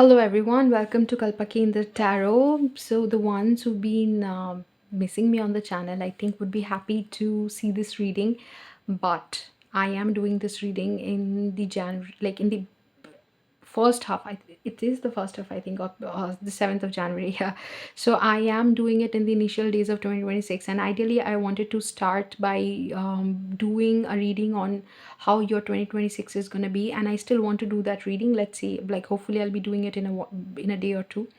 Hello everyone, welcome to Kalpa Kendra Tarot. So the ones who've been missing me on the channel, I think would be happy to see this reading, but I am doing this reading in the January, like in the first half. It is the first half, I think, of the 7th of January. Yeah. So I am doing it in the initial days of 2026, and ideally I wanted to start by doing a reading on how your 2026 is going to be, and I still want to do that reading. Let's see, like hopefully I'll be doing it in a day or two,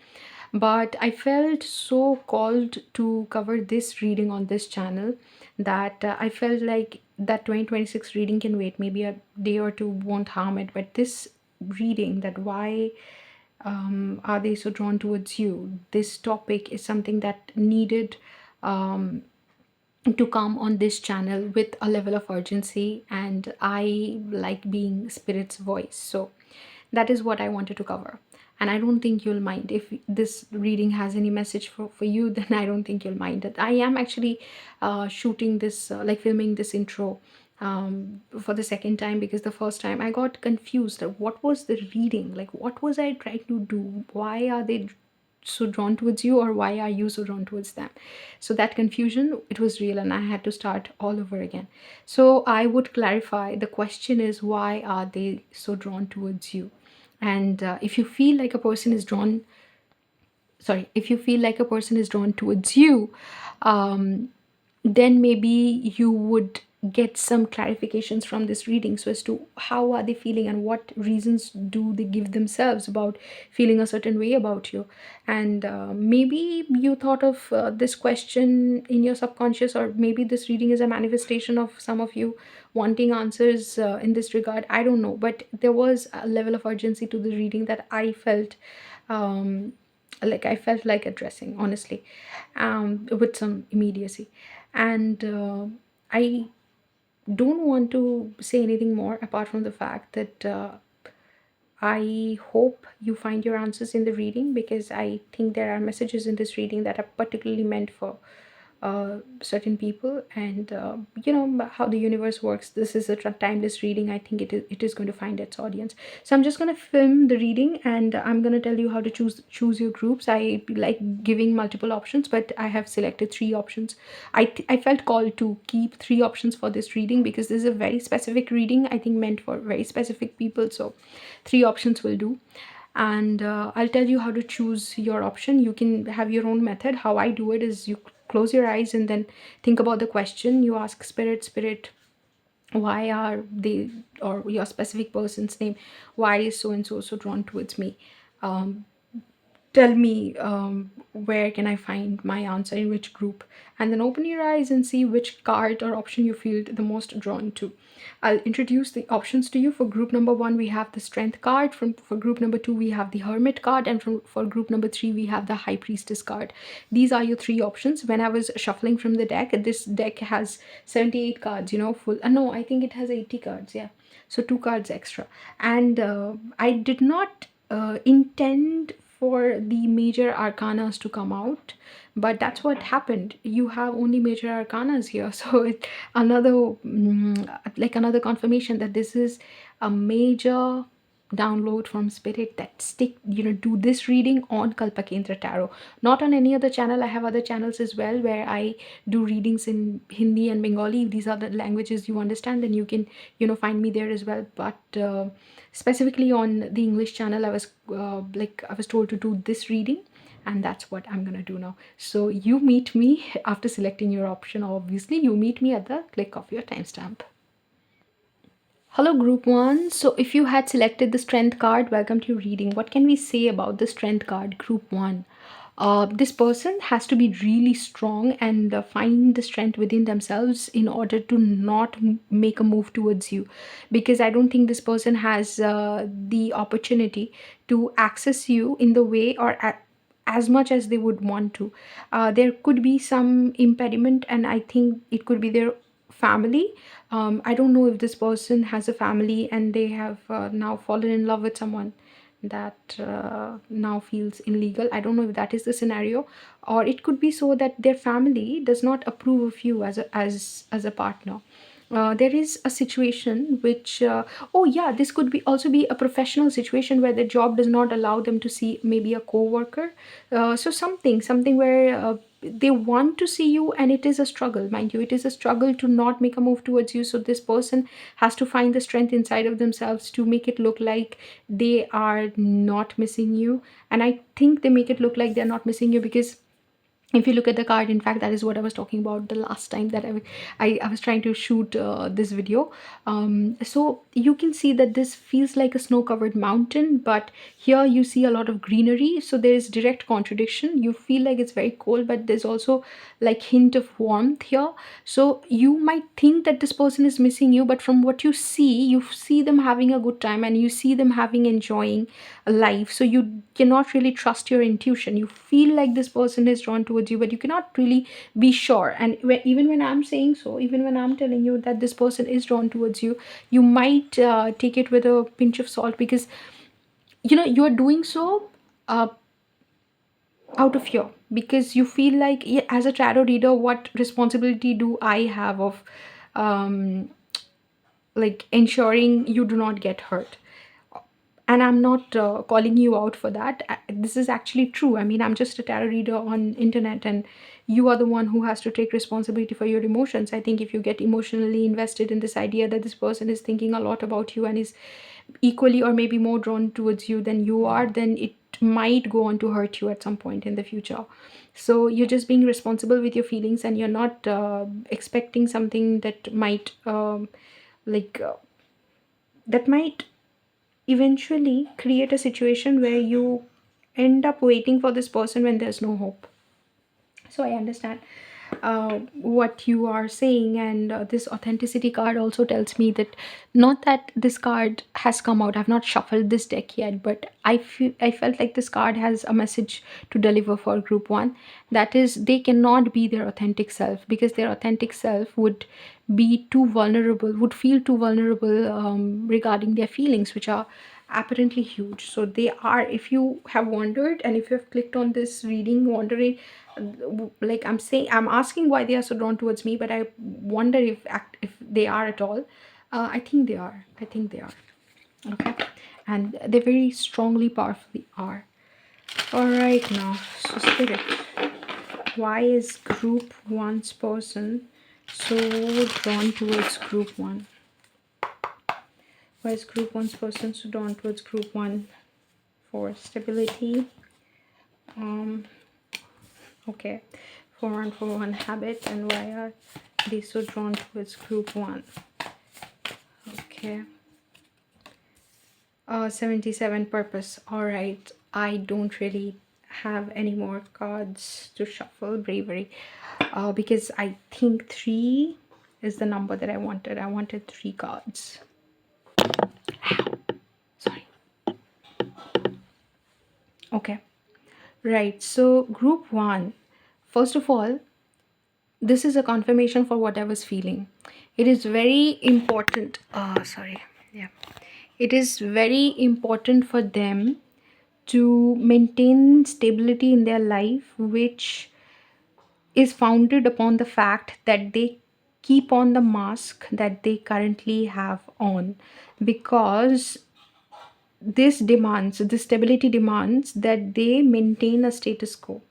but I felt so called to cover this reading on this channel that I felt like that 2026 reading can wait. Maybe a day or two won't harm it, but this reading, that why are they so drawn towards you, this topic is something that needed um, to come on this channel with a level of urgency, and I like being spirit's voice, so that is what I wanted to cover. And I don't think you'll mind if this reading has any message for you. Then I don't think you'll mind it. I am actually shooting this, like filming this intro for the second time, because the first time I got confused of what was the reading, like what was I trying to do, why are they so drawn towards you, or why are you so drawn towards them. So that confusion, it was real, and I had to start all over again. So I would clarify, the question is, why are they so drawn towards you? And if you feel like a person is drawn, sorry, if you feel like a person is drawn towards you, um, then maybe you would get some clarifications from this reading, so as to how are they feeling and what reasons do they give themselves about feeling a certain way about you. And maybe you thought of this question in your subconscious, or maybe this reading is a manifestation of some of you wanting answers in this regard. I don't know, but there was a level of urgency to the reading that I felt, um, like I felt like addressing honestly, with some immediacy. And I don't want to say anything more apart from the fact that I hope you find your answers in the reading, because I think there are messages in this reading that are particularly meant for certain people. And you know how the universe works. This is a timeless reading. I think it is going to find its audience. So I'm just going to film the reading, and I'm going to tell you how to choose your groups. I like giving multiple options, but I have selected three options. I felt called to keep three options for this reading, because this is a very specific reading, I think, meant for very specific people. So three options will do. And I'll tell you how to choose your option. You can have your own method. How I do it is, you close your eyes and then think about the question. You ask spirit, why are they, or your specific person's name, why is so and so so drawn towards me? um, Tell me, where can I find my answer, in which group? And then open your eyes and see which card or option you feel the most drawn to. I'll introduce the options to you. For group number one, we have the Strength card. For group number two, we have the Hermit card. And for group number three, we have the High Priestess card. These are your three options. When I was shuffling from the deck, this deck has 78 cards, full. No, I think it has 80 cards, yeah. So two cards extra. And I did not intend for the major arcanas to come out, but that's what happened. You have only major arcanas here. So it another like another confirmation that this is a major download from spirit, that do this reading on Kalpa Kendra Tarot, not on any other channel. I have other channels as well where I do readings in Hindi and Bengali. If these are the languages you understand, then you can find me there as well. But specifically on the English channel, I was told to do this reading, and that's what I'm gonna do now. So you meet me after selecting your option. Obviously, you meet me at the click of your timestamp. Hello, group one. So, if you had selected the strength card, welcome to your reading. What can we say about the strength card, group one? This person has to be really strong and find the strength within themselves in order to not make a move towards you, because I don't think this person has the opportunity to access you in the way, or as much as they would want to. There could be some impediment, and I think it could be their family. I don't know if this person has a family and they have now fallen in love with someone that now feels illegal. I don't know if that is the scenario, or it could be so that their family does not approve of you as a partner. there is a situation which oh yeah, this could be also be a professional situation where the job does not allow them to see maybe a coworker. So something where they want to see you, and it is a struggle, mind you, it is a struggle to not make a move towards you. So this person has to find the strength inside of themselves to make it look like they are not missing you. And I think they make it look like they're not missing you because if you look at the card, in fact, that is what I was talking about the last time that I was trying to shoot this video. So you can see that this feels like a snow covered mountain, but here you see a lot of greenery, so there is direct contradiction. You feel like it's very cold, but there's also like hint of warmth here. So you might think that this person is missing you, but from what you see them having a good time, and you see them having enjoying life. So you cannot really trust your intuition. You feel like this person is drawn towards you, but you cannot really be sure. And even when I'm saying so, even when I'm telling you that this person is drawn towards you, you might take it with a pinch of salt, because you're doing so uh, out of fear, because you feel like, yeah, as a tarot reader, what responsibility do I have of um, like ensuring you do not get hurt? And I'm not calling you out for that. This is actually true. I mean, I'm just a tarot reader on internet, and you are the one who has to take responsibility for your emotions. I think if you get emotionally invested in this idea that this person is thinking a lot about you and is equally or maybe more drawn towards you than you are, then it might go on to hurt you at some point in the future. So you're just being responsible with your feelings, and you're not expecting something that might like that might eventually create a situation where you end up waiting for this person when there's no hope. So I understand what you are saying, and this authenticity card also tells me that, not that this card has come out, I've not shuffled this deck yet, but I felt like this card has a message to deliver for group 1. That is, they cannot be their authentic self, because their authentic self would be too vulnerable, would feel too vulnerable regarding their feelings, which are apparently huge. So they are, if you have wondered, and if you have clicked on this reading wondering, like I'm saying, I'm asking why they are so drawn towards me, but I wonder if they are at all. I think they are. I think they are. Okay, and they very strongly, powerfully are. All right, now, so spirit, why is group 1's person so drawn towards group 1? Why is group 1's person so drawn towards group 1? For stability. Okay, 4141 habit, and why are they so drawn towards group 1? Okay. 77 purpose. All right, I don't really have any more cards to shuffle. Bravery, because I think 3 is the number that I wanted. I wanted 3 cards. Sorry. Okay, right, so group 1, first of all, this is a confirmation for what I was feeling. It is very important. Sorry. Yeah. It is very important for them to maintain stability in their life, which is founded upon the fact that they keep on the mask that they currently have on, because this stability demands that they maintain a status quo.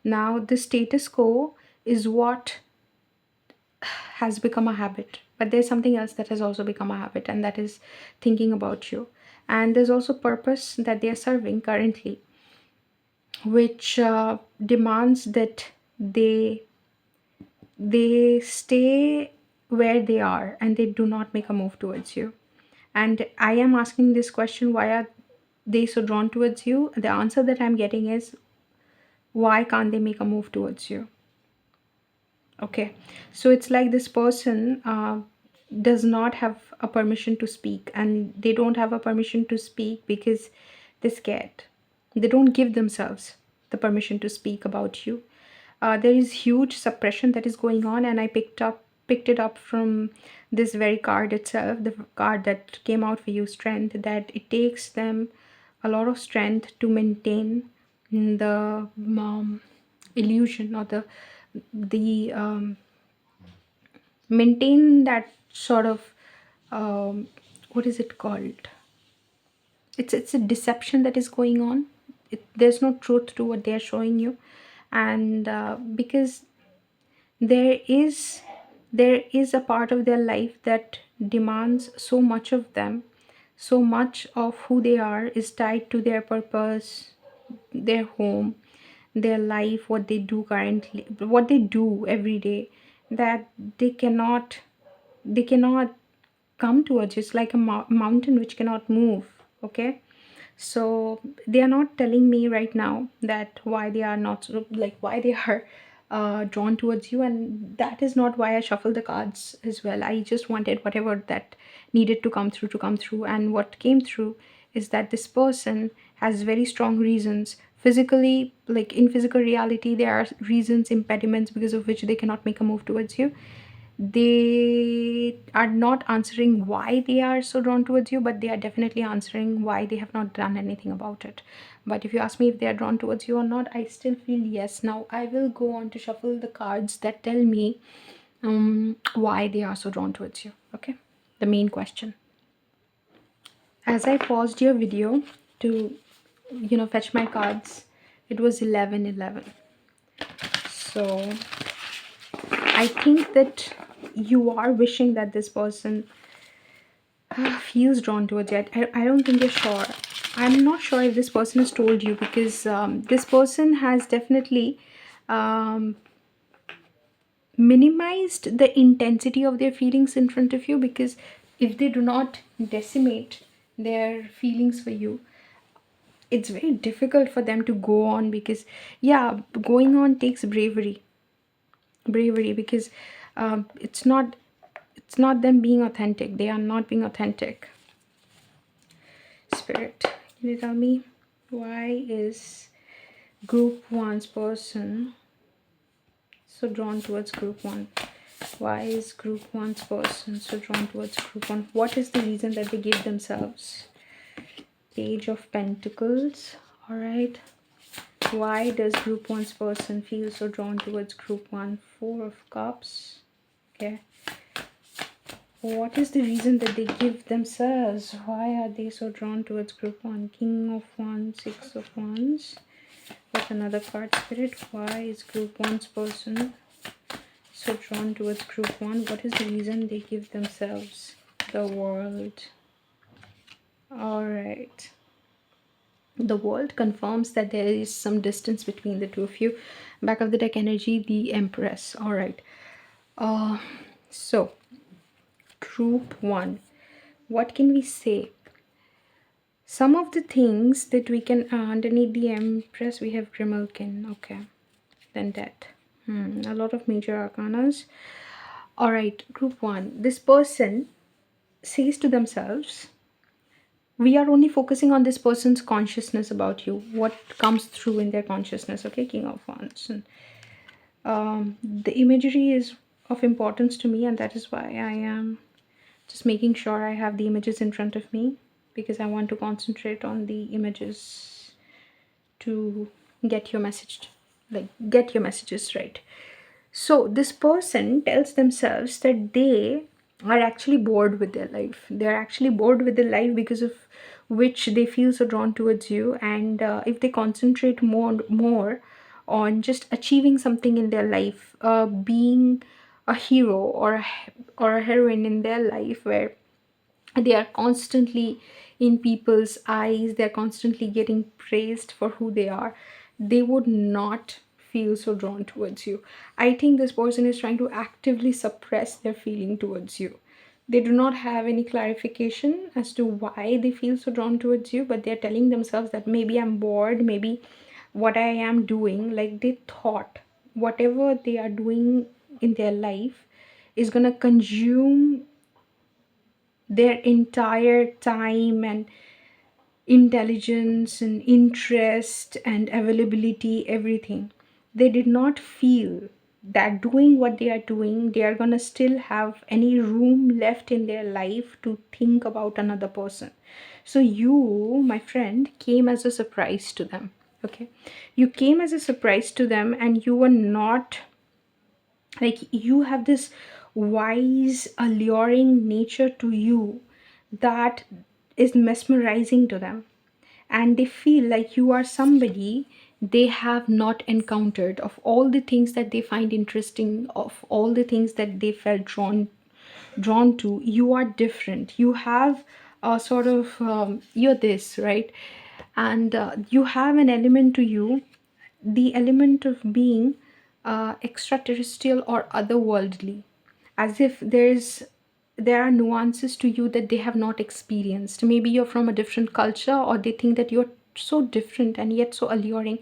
Now, the status quo is what has become a habit, but there's something else that has also become a habit, and that is thinking about you. And there's also purpose that they are serving currently, which demands that they stay where they are and they do not make a move towards you. And I am asking this question, why are they so drawn towards you? The answer that I'm getting is, why can't they make a move towards you? Okay, so it's like this person does not have a permission to speak, and they don't have a permission to speak because they're scared. They don't give themselves the permission to speak about you. There is huge suppression that is going on, and I picked it up from this very card itself, the card that came out for you, strength, that it takes them a lot of strength to maintain the illusion, or the maintain that sort of what is it called, it's a deception that is going on. There's no truth to what they're showing you. And because there is there is a part of their life that demands so much of them, so much of who they are is tied to their purpose, their home, their life, what they do currently, what they do every day, that they cannot come towards you. It's like a mountain which cannot move. Okay, so they are not telling me right now that why they are not like why they are drawn towards you, and that is not why I shuffled the cards as well. I just wanted whatever that needed to come through to come through, and what came through is that this person has very strong reasons physically, like in physical reality there are reasons, impediments because of which they cannot make a move towards you. They are not answering why they are so drawn towards you, but they are definitely answering why they have not done anything about it. But if you ask me if they are drawn towards you or not, I still feel yes. Now I will go on to shuffle the cards that tell me why they are so drawn towards you. Okay, the main question. As I paused your video to fetch my cards, it was 11:11. So I think that you are wishing that this person feels drawn towards you. I don't think you're sure. I'm not sure if this person has told you, because this person has definitely um, minimized the intensity of their feelings in front of you, because if they do not decimate their feelings for you, it's very difficult for them to go on, because yeah, going on takes bravery, because it's not them being authentic. They are not being authentic. Spirit, can you tell me why is group one's person so drawn towards group one? Why is group one's person so drawn towards group one? What is the reason that they give themselves? Page of Pentacles. All right, why does group one's person feel so drawn towards group one? Four of Cups. Okay, what is the reason that they give themselves? Why are they so drawn towards group one? King of Wands, Six of Wands. What's another card, Spirit? Why is group one's person so drawn towards group one? What is the reason they give themselves? The World. Alright. The World confirms that there is some distance between the two of you. Back of the deck energy, the Empress. Alright. So, group one. What can we say? Some of the things that we can underneath the Empress, we have Grimalkin. Okay, then that. A lot of major arcanas. All right, group one. This person says to themselves, we are only focusing on this person's consciousness about you, what comes through in their consciousness. Okay, King of Wands. And the imagery is of importance to me, and that is why I am just making sure I have the images in front of me, because I want to concentrate on the images to get your message, like get your messages right. So this person tells themselves that they are actually bored with their life. They're actually bored with their life, because of which they feel so drawn towards you. And if they concentrate more on just achieving something in their life, being a hero or a heroine in their life, where they are constantly in people's eyes, they're constantly getting praised for who they are, they would not feel so drawn towards you. I think this person is trying to actively suppress their feeling towards you. They do not have any clarification as to why they feel so drawn towards you, but they're telling themselves that maybe I'm bored, maybe what I am doing, like they thought whatever they are doing in their life is gonna consume their entire time and intelligence and interest and availability, everything. They did not feel that doing what they are doing, they are gonna still have any room left in their life to think about another person. So you, my friend, came as a surprise to them. Okay, you came as a surprise to them, and you were not like, you have this wise, alluring nature to you that is mesmerizing to them, and they feel like you are somebody they have not encountered. Of all the things that they find interesting, of all the things that they felt drawn to, you are different. You have a sort of you're this, right? And you have an element to you, the element of being extraterrestrial or otherworldly, as if there are nuances to you that they have not experienced. Maybe you're from a different culture, or they think that you're so different and yet so alluring.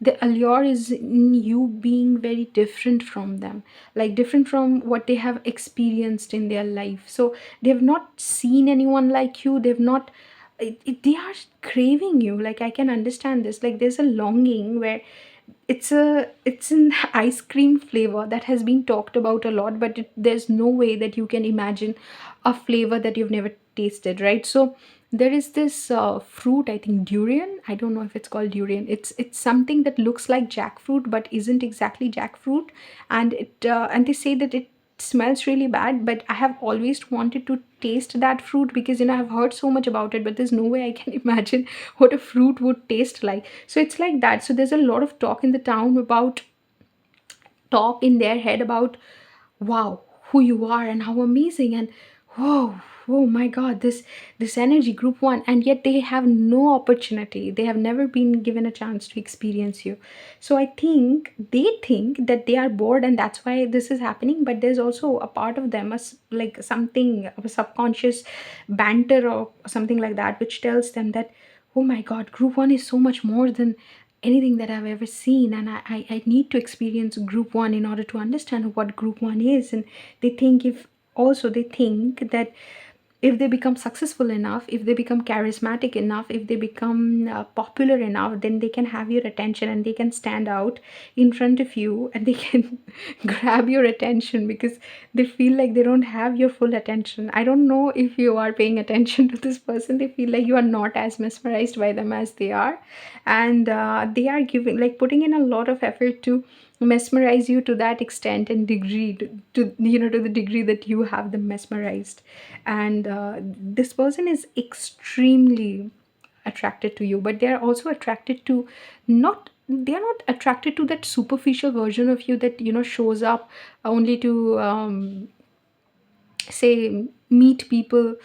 The allure is in you being very different from them, like different from what they have experienced in their life. So they've not seen anyone like you. They've not they are craving you. Like, I can understand this. Like, there's a longing where it's an ice cream flavor that has been talked about a lot, but there's no way that you can imagine a flavor that you've never tasted, right? So there is this fruit, I think durian. I don't know if it's called durian. It's something that looks like jackfruit but isn't exactly jackfruit. And it and they say that it smells really bad, but I have always wanted to taste that fruit, because I've heard so much about it, but there's no way I can imagine what a fruit would taste like. So it's like that. So there's a lot of talk in the town about, talk in their head about, wow, who you are and how amazing, and whoa, oh my god, this energy, group one, and yet they have no opportunity. They have never been given a chance to experience you. So I think they think that they are bored, and that's why this is happening. But there's also a part of them, like something, a subconscious banter or something like that, which tells them that, oh my god, group one is so much more than anything that I've ever seen, and I need to experience group one in order to understand what group one is. And they think, if also they think that if they become successful enough, if they become charismatic enough, if they become popular enough, then they can have your attention, and they can stand out in front of you, and they can grab your attention, because they feel like they don't have your full attention. I don't know if you are paying attention to this person. They feel like you are not as mesmerized by them as they are, and they are giving, like, putting in a lot of effort to mesmerize you to that extent and degree, to to the degree that you have them mesmerized. And this person is extremely attracted to you, but they are also attracted to, not they are not attracted to that superficial version of you that shows up only to say meet people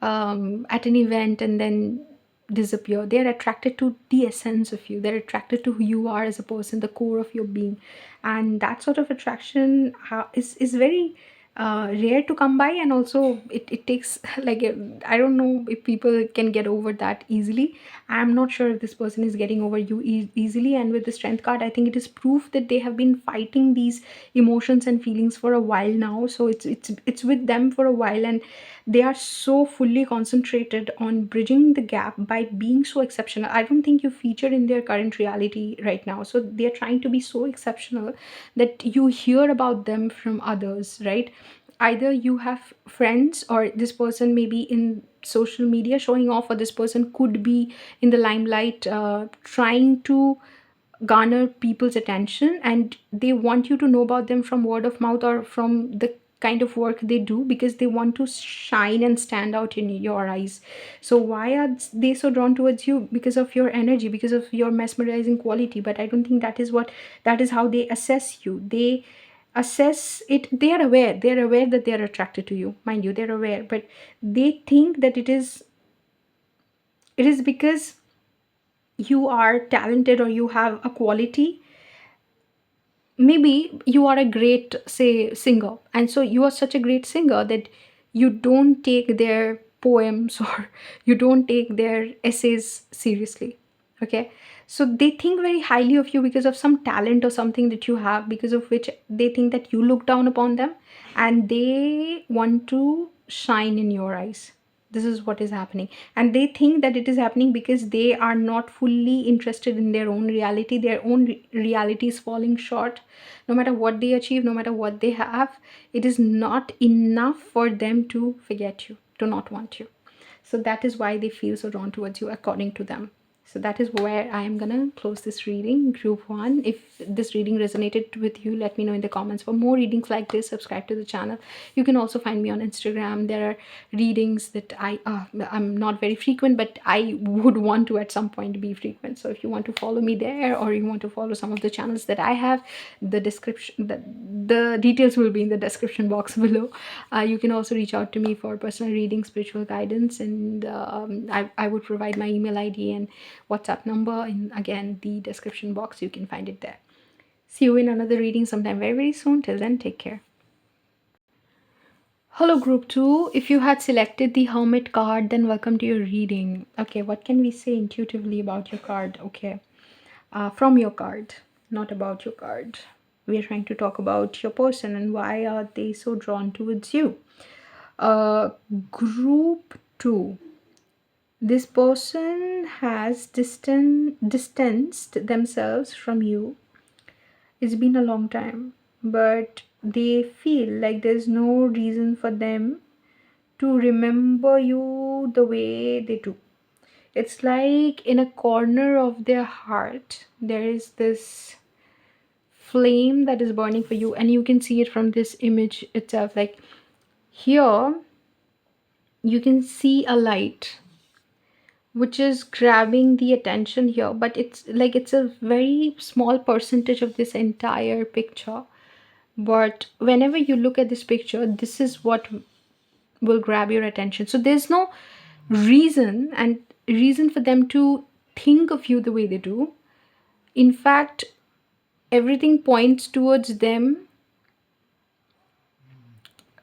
at an event and then disappear. They're attracted to the essence of you. They're attracted to who you are as a person, the core of your being. And that sort of attraction is very rare to come by. And also it takes like I don't know if people can get over that easily. I'm not sure if this person is getting over you easily. And with the strength card, I think it is proof that they have been fighting these emotions and feelings for a while now. So it's with them for a while, and they are so fully concentrated on bridging the gap by being so exceptional. I don't think you feature in their current reality right now, so they're trying to be so exceptional that you hear about them from others, right? Either you have friends, or this person may be in social media showing off, or this person could be in the limelight trying to garner people's attention, and they want you to know about them from word of mouth or from the kind of work they do, because they want to shine and stand out in your eyes. So why are they so drawn towards you? Because of your energy, because of your mesmerizing quality. But I don't think that is how they assess you. They assess it, they are aware that they are attracted to you, mind you, they're aware, but they think that it is because you are talented, or you have a quality. Maybe you are a great, say, singer, and so you are such a great singer that you don't take their poems or you don't take their essays seriously. Okay, so they think very highly of you because of some talent or something that you have, because of which they think that you look down upon them, and they want to shine in your eyes. This is what is happening, and they think that it is happening because they are not fully interested in their own reality. Their own reality is falling short. No matter what they achieve, no matter what they have, it is not enough for them to forget you, to not want you. So that is why they feel so drawn towards you, according to them. So that is where I am gonna close this reading, group 1. If this reading resonated with you, let me know in the comments. For more readings like this, subscribe to the channel. You can also find me on Instagram. There are readings that I'm not very frequent, but I would want to at some point be frequent. So if you want to follow me there, or you want to follow some of the channels that I have, the description, the details will be in the description box below. You can also reach out to me for personal reading, spiritual guidance, and I would provide my email ID and WhatsApp number in, again, the description box. You can find it there. See you in another reading sometime very, very soon. Till then, take care. Hello, group 2. If you had selected the Hermit card, then welcome to your reading. Okay, what can we say intuitively about your card? Okay, from your card, not about your card. We are trying to talk about your person and why are they so drawn towards you. Group 2. This person has distanced themselves from you. It's been a long time, but they feel like there's no reason for them to remember you the way they do. It's like in a corner of their heart, there is this flame that is burning for you, and you can see it from this image itself. Like here, you can see a light which is grabbing the attention here, but it's like it's a very small percentage of this entire picture. But whenever you look at this picture, this is what will grab your attention. So there's no reason for them to think of you the way they do. In fact, everything points towards them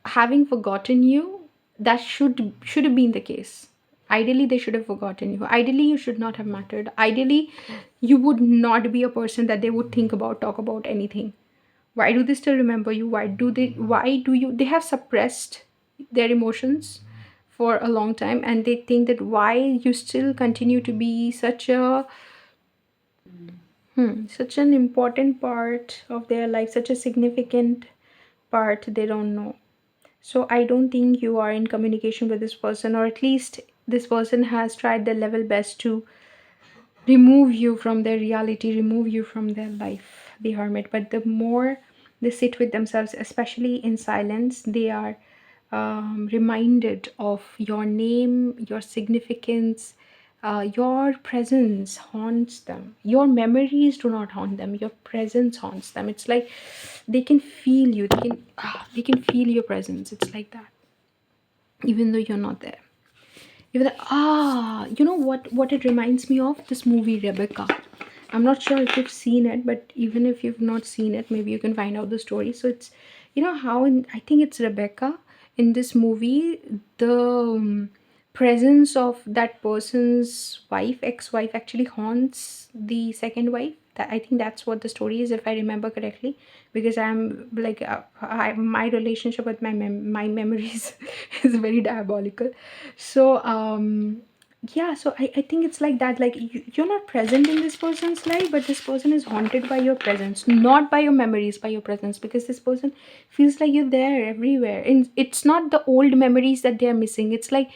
having forgotten you. That should have been the case. Ideally, they should have forgotten you. Ideally, you should not have mattered. Ideally, you would not be a person that they would think about, talk about anything. Why do they still remember you? Why do they have suppressed their emotions for a long time, and they think that why you still continue to be such an important part of their life, such a significant part, they don't know. So I don't think you are in communication with this person, or at least this person has tried their level best to remove you from their reality, remove you from their life, the Hermit. But the more they sit with themselves, especially in silence, they are reminded of your name, your significance. Your presence haunts them. Your memories do not haunt them. Your presence haunts them. It's like they can feel you. They can feel your presence. It's like that, even though you're not there. Even you know what it reminds me of? This movie Rebecca. I'm not sure if you've seen it, but even if you've not seen it, maybe you can find out the story. So it's, you know how I think it's Rebecca in this movie, the presence of that person's wife, ex-wife, actually haunts the second wife. That, I think that's what the story is, if I remember correctly, because I'm like my relationship with my memories is very diabolical. So yeah, so I think it's like that. Like you're not present in this person's life, but this person is haunted by your presence, not by your memories, by your presence, because this person feels like you're there everywhere. And it's not the old memories that they're missing. It's like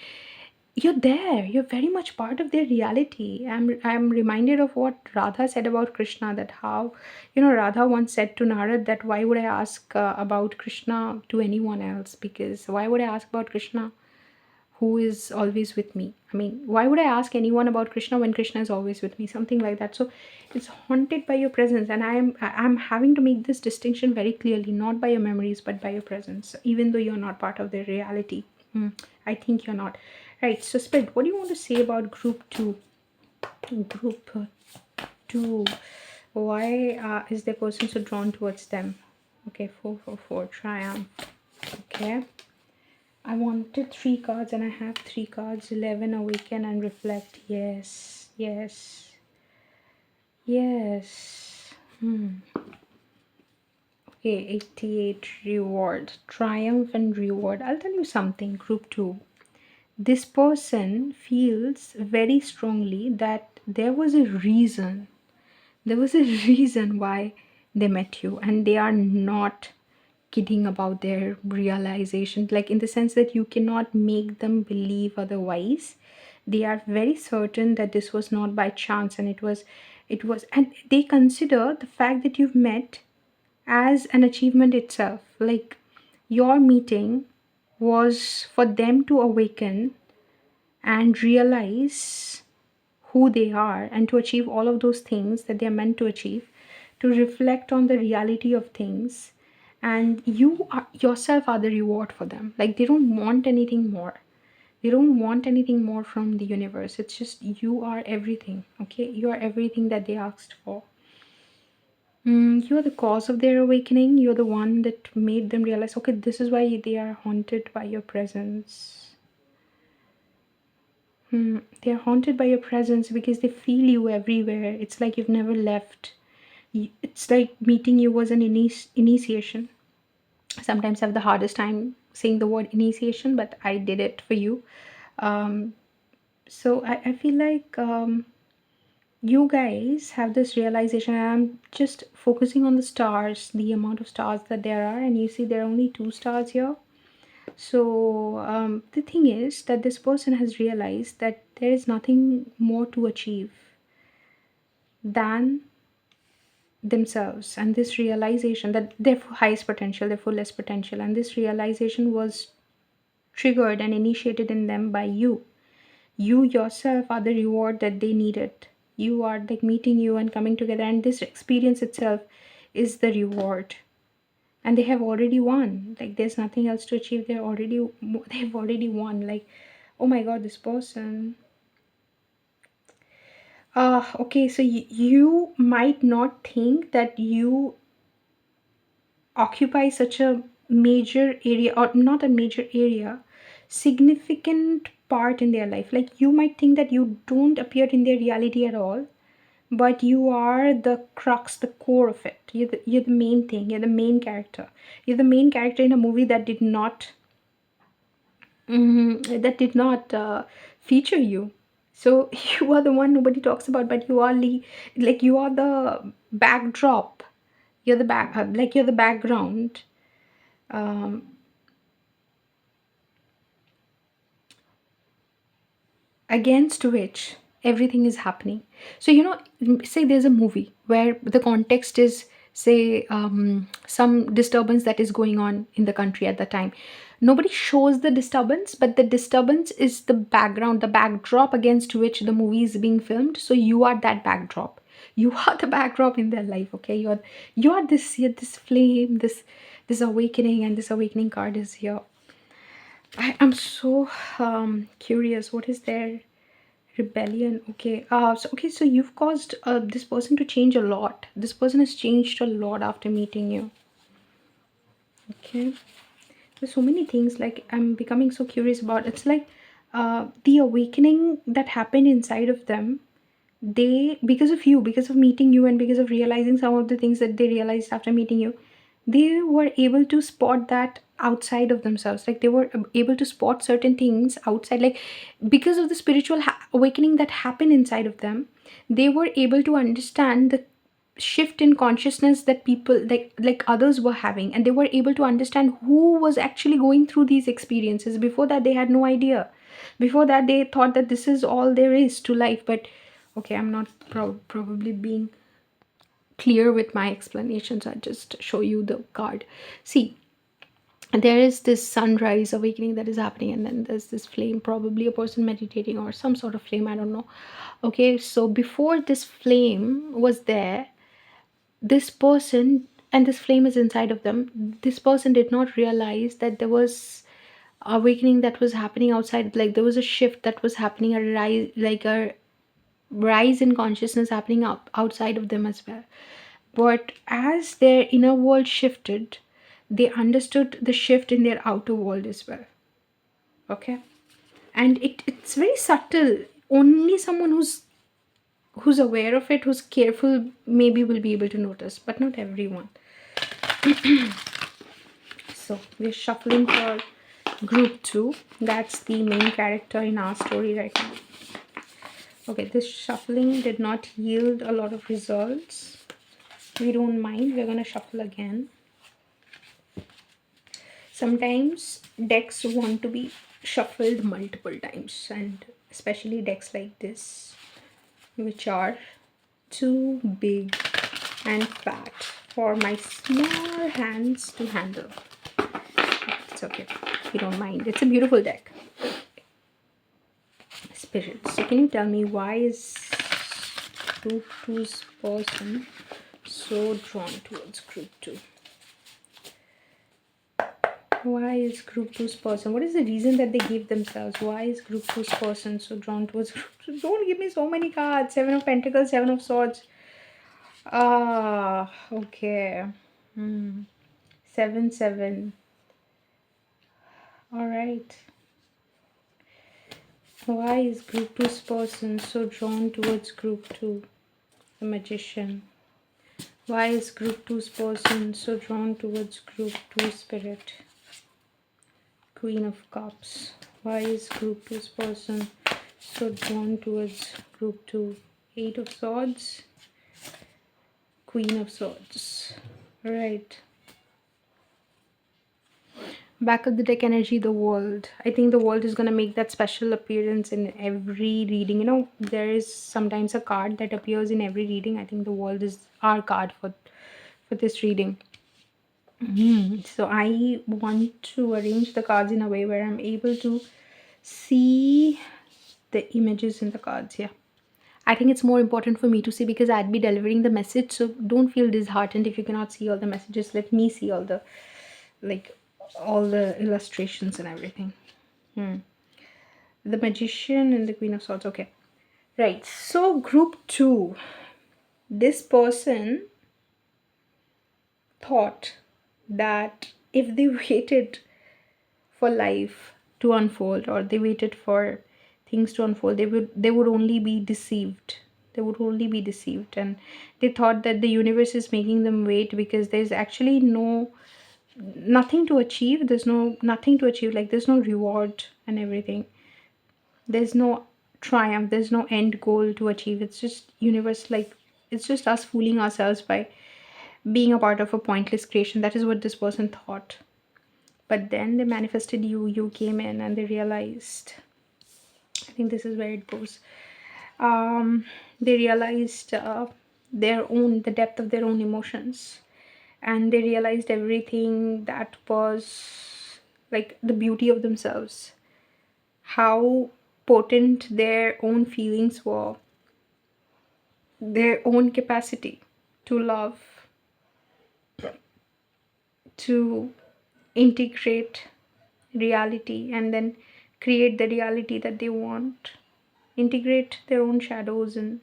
you're there, you're very much part of their reality. I'm reminded of what Radha said about Krishna, that how, you know, Radha once said to Narad that why would I ask about Krishna to anyone else, because why would I ask about Krishna who is always with me? I mean, why would I ask anyone about Krishna when Krishna is always with me? Something like that. So it's haunted by your presence, and I'm having to make this distinction very clearly, not by your memories but by your presence, even though you're not part of their reality. I think you're not. Right, so Spirit, what do you want to say about group 2? Group 2. Why is the person so drawn towards them? Okay, 444, Triumph. Okay. I wanted 3 cards and I have 3 cards. 11, Awaken and Reflect. Yes, yes, yes. Okay, 88, Reward. Triumph and Reward. I'll tell you something, group 2. This person feels very strongly that there was a reason. There was a reason why they met you, and they are not kidding about their realization, like in the sense that you cannot make them believe otherwise. They are very certain that this was not by chance, and and they consider the fact that you've met as an achievement itself. Like, your meeting was for them to awaken and realize who they are, and to achieve all of those things that they're meant to achieve, to reflect on the reality of things. And you are, yourself are the reward for them. Like, they don't want anything more. They don't want anything more from the universe. It's just you are everything. Okay, you are everything that they asked for. You are the cause of their awakening. You're the one that made them realize, okay, this is why they are haunted by your presence. They are haunted by your presence because they feel you everywhere. It's like you've never left. It's like meeting you was an initiation. Sometimes I have the hardest time saying the word initiation, but I did it for you. Um, so I feel like you guys have this realization. I'm just focusing on the stars, the amount of stars that there are, and you see there are only 2 stars here. So the thing is that this person has realized that there is nothing more to achieve than themselves, and this realization that their highest potential, their fullest potential, and this realization was triggered and initiated in them by you. You yourself are the reward that they needed. You are like meeting you and coming together, and this experience itself is the reward. And they have already won. Like, there's nothing else to achieve. They've already won. Like, oh my god, this person. Okay, so you might not think that you occupy such a major area, or not a major area, significant part in their life. Like, you might think that you don't appear in their reality at all, but you are the crux, the core of it. You're the main thing. You're the main character. You're the main character in a movie that did not feature you. So you are the one nobody talks about, but you are like, you are the backdrop. You're the like, you're the background, um, against which everything is happening. So, say there's a movie where the context is, say, some disturbance that is going on in the country at the time. Nobody shows the disturbance, but the disturbance is the background, the backdrop against which the movie is being filmed. So you are that backdrop. You are the backdrop in their life. Okay, you're this flame, this awakening, and this awakening card is here. I'm so curious. What is their rebellion? Okay. So you've caused this person to change a lot. This person has changed a lot after meeting you. Okay. There's so many things, like, I'm becoming so curious about. It's like the awakening that happened inside of them. They, because of you, because of meeting you, and because of realizing some of the things that they realized after meeting you, they were able to spot that outside of themselves. Like, they were able to spot certain things outside. Like, because of the spiritual awakening that happened inside of them, they were able to understand the shift in consciousness that people, like others, were having, and they were able to understand who was actually going through these experiences. Before that, they had no idea. Before that, they thought that this is all there is to life. But okay, I'm not probably being clear with my explanations. I just show you the card. See, there is this sunrise awakening that is happening, and then there's this flame, probably a person meditating or some sort of flame, I don't know. Okay, so before this flame was there, this person, and this flame is inside of them, this person did not realize that there was awakening that was happening outside. Like, there was a shift that was happening, a rise, like a rise in consciousness happening up outside of them as well. But as their inner world shifted, they understood the shift in their outer world as well. Okay, and it's very subtle. Only someone who's aware of it, who's careful, maybe will be able to notice, but not everyone. So we're shuffling for group 2. That's the main character in our story right now. Okay, this shuffling did not yield a lot of results. We don't mind. We're gonna shuffle again. Sometimes decks want to be shuffled multiple times, and especially decks like this, which are too big and fat for my small hands to handle. It's okay, we don't mind. It's a beautiful deck. Spirit, so can you tell me why is group 2's person so drawn towards group 2? Why is group 2's person, what is the reason that they give themselves? Why is group 2's person so drawn towards group 2? Don't give me so many cards. 7 of Pentacles, 7 of Swords. Ah, okay. 7 7. All right. Why is group 2's person so drawn towards group 2? The Magician. Why is group 2's person so drawn towards group 2 Spirit? Queen of Cups. Why is group 2's person so drawn towards group 2? 8 of Swords. Queen of Swords. Right. Back of the deck energy, the World. I think the World is going to make that special appearance in every reading. You know, there is sometimes a card that appears in every reading. I think the World is our card for this reading. So I want to arrange the cards in a way where I'm able to see the images in the cards. Yeah, I think it's more important for me to see because I'd be delivering the message. So don't feel disheartened if you cannot see all the messages. Let me see all the, like, all the illustrations and everything. The Magician and the Queen of Swords. Okay, right. So group 2, this person thought that if they waited for life to unfold, or they waited for things to unfold, they would only be deceived. They would only be deceived, and they thought that the universe is making them wait because there's actually nothing to achieve. There's nothing to achieve, like there's no reward and everything. There's no triumph, there's no end goal to achieve. It's just universe, like it's just us fooling ourselves by being a part of a pointless creation. That is what this person thought. But then they manifested you came in, and they realized, I think this is where it goes. They realized the depth of their own emotions, and they realized everything that was like the beauty of themselves, how potent their own feelings were, their own capacity to love, to integrate reality, and then create the reality that they want, integrate their own shadows, and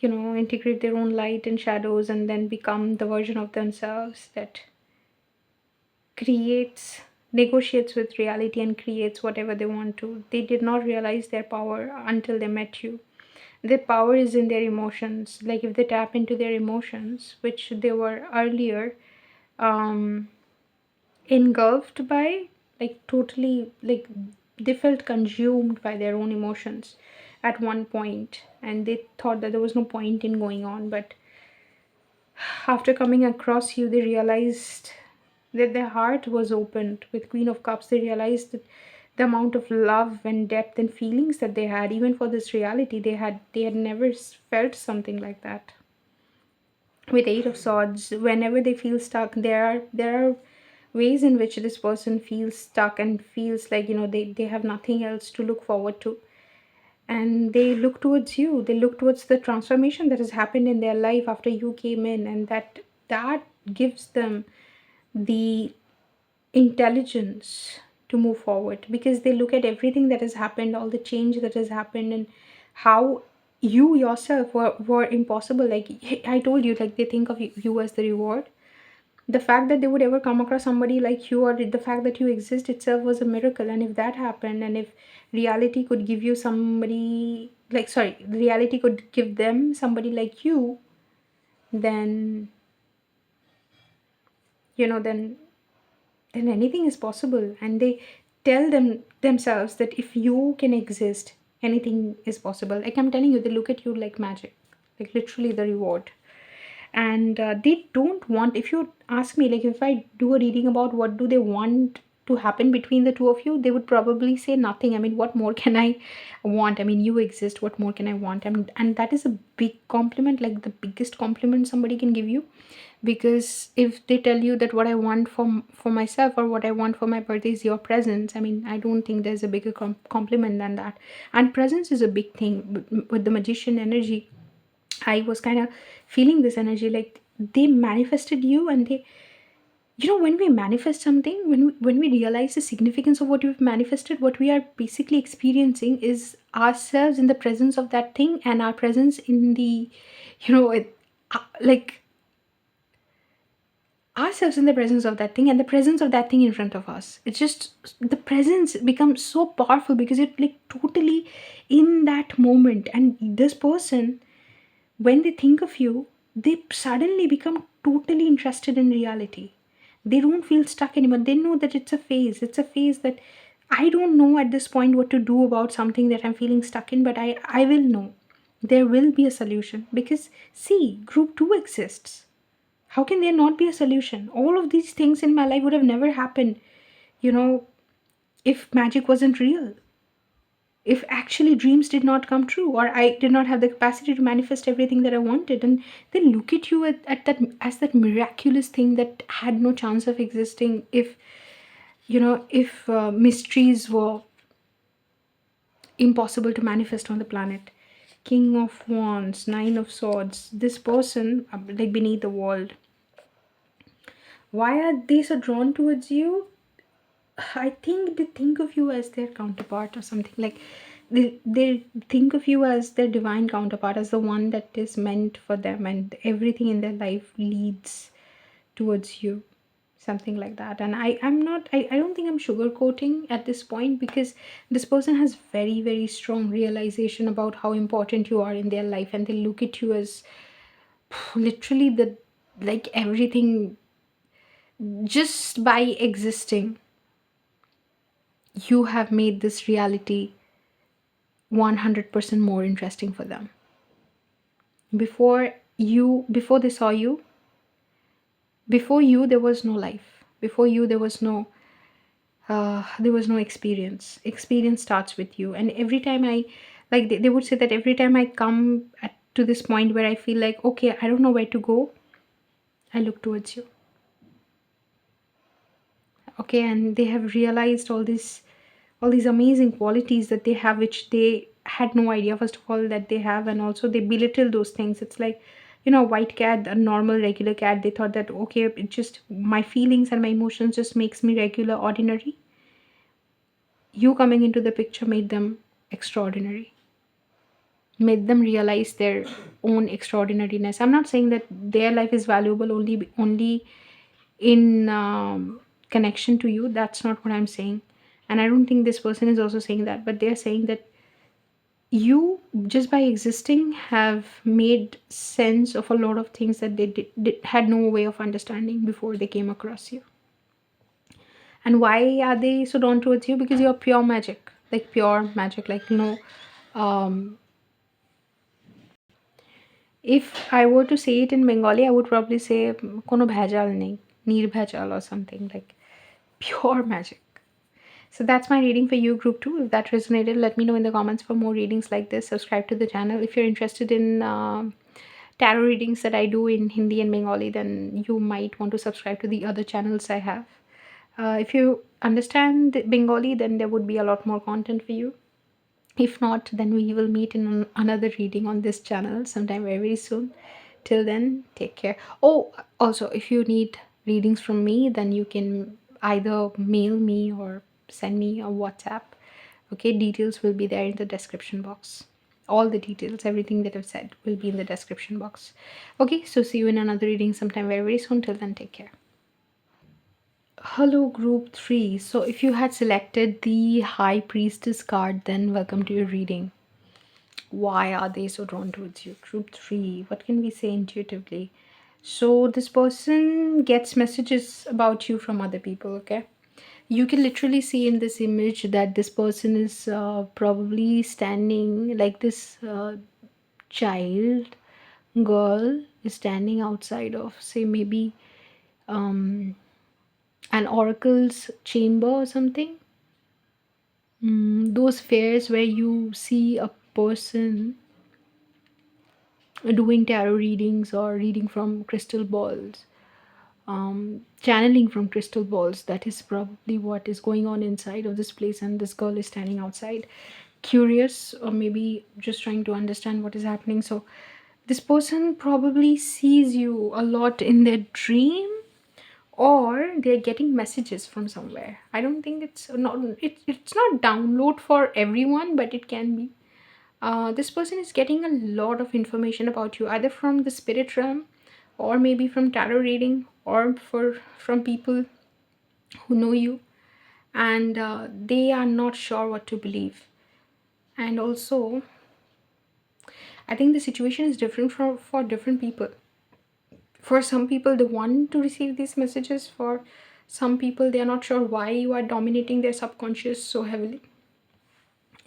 integrate their own light and shadows, and then become the version of themselves that creates, negotiates with reality and creates whatever they want to. They did not realize their power until they met you. Their power is in their emotions. Like if they tap into their emotions, which they were earlier engulfed by, like totally, like they felt consumed by their own emotions at one point, and they thought that there was no point in going on. But after coming across you, they realized that their heart was opened. With Queen of Cups, they realized that the amount of love and depth and feelings that they had, even for this reality, they had never felt something like that. With Eight of Swords, whenever they feel stuck, there are ways in which this person feels stuck and feels like they have nothing else to look forward to, and they look towards you. They look towards the transformation that has happened in their life after you came in, and that gives them the intelligence to move forward, because they look at everything that has happened, all the change that has happened, and how you yourself were impossible. Like I told you, like they think of you as the reward. The fact that they would ever come across somebody like you, or the fact that you exist itself, was a miracle. And if that happened, and if reality could give you somebody like, sorry, reality could give them somebody like you, then then anything is possible. And they tell themselves that if you can exist, anything is possible. Like I'm telling you, they look at you like magic, like literally the reward. And they don't want, if you ask me, like if I do a reading about what do they want to happen between the two of you, they would probably say nothing. I mean, what more can I want? I mean, you exist, what more can I want? And that is a big compliment, like the biggest compliment somebody can give you. Because if they tell you that what I want for myself, or what I want for my birthday is your presence, I mean, I don't think there's a bigger compliment than that. And presence is a big thing with the magician energy. I was kind of feeling this energy, like they manifested you, and they, when we manifest something, when we realize the significance of what we've manifested, what we are basically experiencing is ourselves in the presence of that thing, and our presence in the, like ourselves in the presence of that thing, and the presence of that thing in front of us. It's just the presence becomes so powerful because you're like totally in that moment. And this person, when they think of you, they suddenly become totally interested in reality. They don't feel stuck anymore. They know that it's a phase. It's a phase that I don't know at this point what to do about something that I'm feeling stuck in, but I will know. There will be a solution because see, group 2 exists. How can there not be a solution? All of these things in my life would have never happened, you know, if magic wasn't real, if actually dreams did not come true, or I did not have the capacity to manifest everything that I wanted. And they look at you at that as that miraculous thing that had no chance of existing if, if mysteries were impossible to manifest on the planet. King of Wands, Nine of Swords, this person, like beneath the world. Why are they so drawn towards you? I think they think of you as their counterpart or something, like they think of you as their divine counterpart, as the one that is meant for them, and everything in their life leads towards you, something like that. And I don't think I'm sugarcoating at this point, because this person has very, very strong realization about how important you are in their life, and they look at you as literally the, like everything. Just by existing, you have made this reality 100% more interesting for them. Before they saw you, before you there was no life, before you there was no experience starts with you. And every time I, like they would say that every time I come to this point where I feel like, okay, I don't know where to go, I look towards you. Okay, and they have realized all these amazing qualities that they have, which they had no idea first of all that they have. And also they belittle those things. It's like, a white cat, a normal regular cat, they thought that, okay, it just, my feelings and my emotions just makes me regular, ordinary. You coming into the picture made them extraordinary, made them realize their own extraordinariness. I'm not saying that their life is valuable only in connection to you. That's not what I'm saying. And I don't think this person is also saying that, but they're saying that you, just by existing, have made sense of a lot of things that they had no way of understanding before they came across you. And why are they so drawn towards you? Because you're pure magic, like pure magic, like um if I were to say it in Bengali, I would probably say kono bhejal nahi, nirbhejal or something, like pure magic. So that's my reading for you, group 2. If that resonated, let me know in the comments for more readings like this. Subscribe to the channel. If you're interested in tarot readings that I do in Hindi and Bengali, then you might want to subscribe to the other channels I have. If you understand Bengali, then there would be a lot more content for you. If not, then we will meet in another reading on this channel sometime very, very soon. Till then, take care. Oh, also, if you need readings from me, then you can either mail me or send me a WhatsApp. Okay, details will be there in the description box. All the details, everything that I've said, will be in the description box. Okay, so see you in another reading sometime very, very soon. Till then, take care. Hello, group 3. So, if you had selected the High Priestess card, then welcome to your reading. Why are they so drawn towards you? Group 3. What can we say intuitively? So, this person gets messages about you from other people, okay? You can literally see in this image that this person is probably standing, like this child, girl is standing outside of, say, maybe an oracle's chamber or something. Those fairs where you see a person doing tarot readings or reading from crystal balls, channeling from crystal balls. That is probably what is going on inside of this place, and this girl is standing outside, curious, or maybe just trying to understand what is happening. So, this person probably sees you a lot in their dream, or they're getting messages from somewhere. I don't think it's not download for everyone, but it can be. This person is getting a lot of information about you, either from the spirit realm, or maybe from tarot reading, or from people who know you, and they are not sure what to believe. And also, I think the situation is different for different people. For some people, they want to receive these messages. For some people, they are not sure why you are dominating their subconscious so heavily.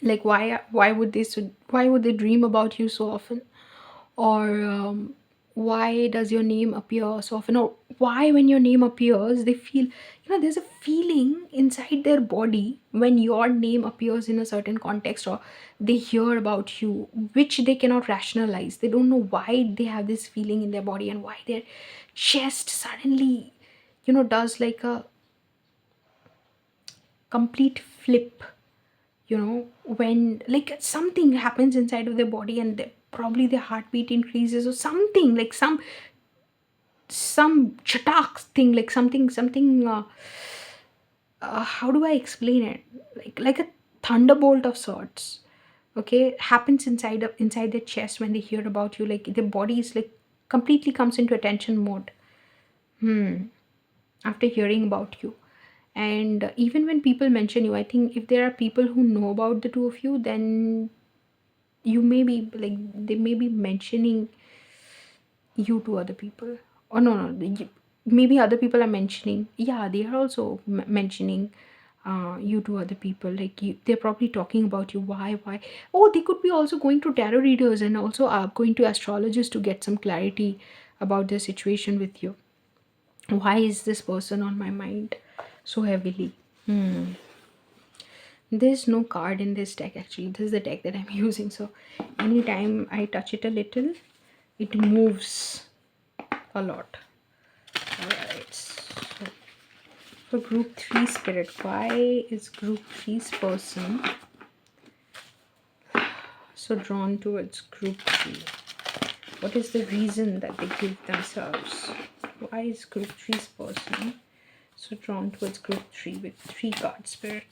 Like why would they dream about you so often, or why does your name appear so often, or why when your name appears they feel, there's a feeling inside their body when your name appears in a certain context, or they hear about you, which they cannot rationalize. They don't know why they have this feeling in their body, and why their chest suddenly does like a complete flip, when like something happens inside of their body, and probably their heartbeat increases, or something like some chatak thing, like something how do I explain it, like a thunderbolt of sorts. Okay, happens inside their chest when they hear about you, like their body is like completely comes into attention mode. After hearing about you. And even when people mention you, I think if there are people who know about the two of you, then you may be like, they may be mentioning you to other people. Or no, maybe other people are mentioning, yeah, they are also mentioning you to other people, like they're probably talking about you. Why? Oh, they could be also going to tarot readers, and also going to astrologers to get some clarity about their situation with you. Why is this person on my mind so heavily? There's no card in this deck actually. This is the deck that I'm using. So anytime I touch it a little, it moves a lot. Alright. So for group 3 spirit, why is group 3's person so drawn towards group 3? What is the reason that they give themselves? Why is group 3's person so drawn towards group 3 with 3 card spirit?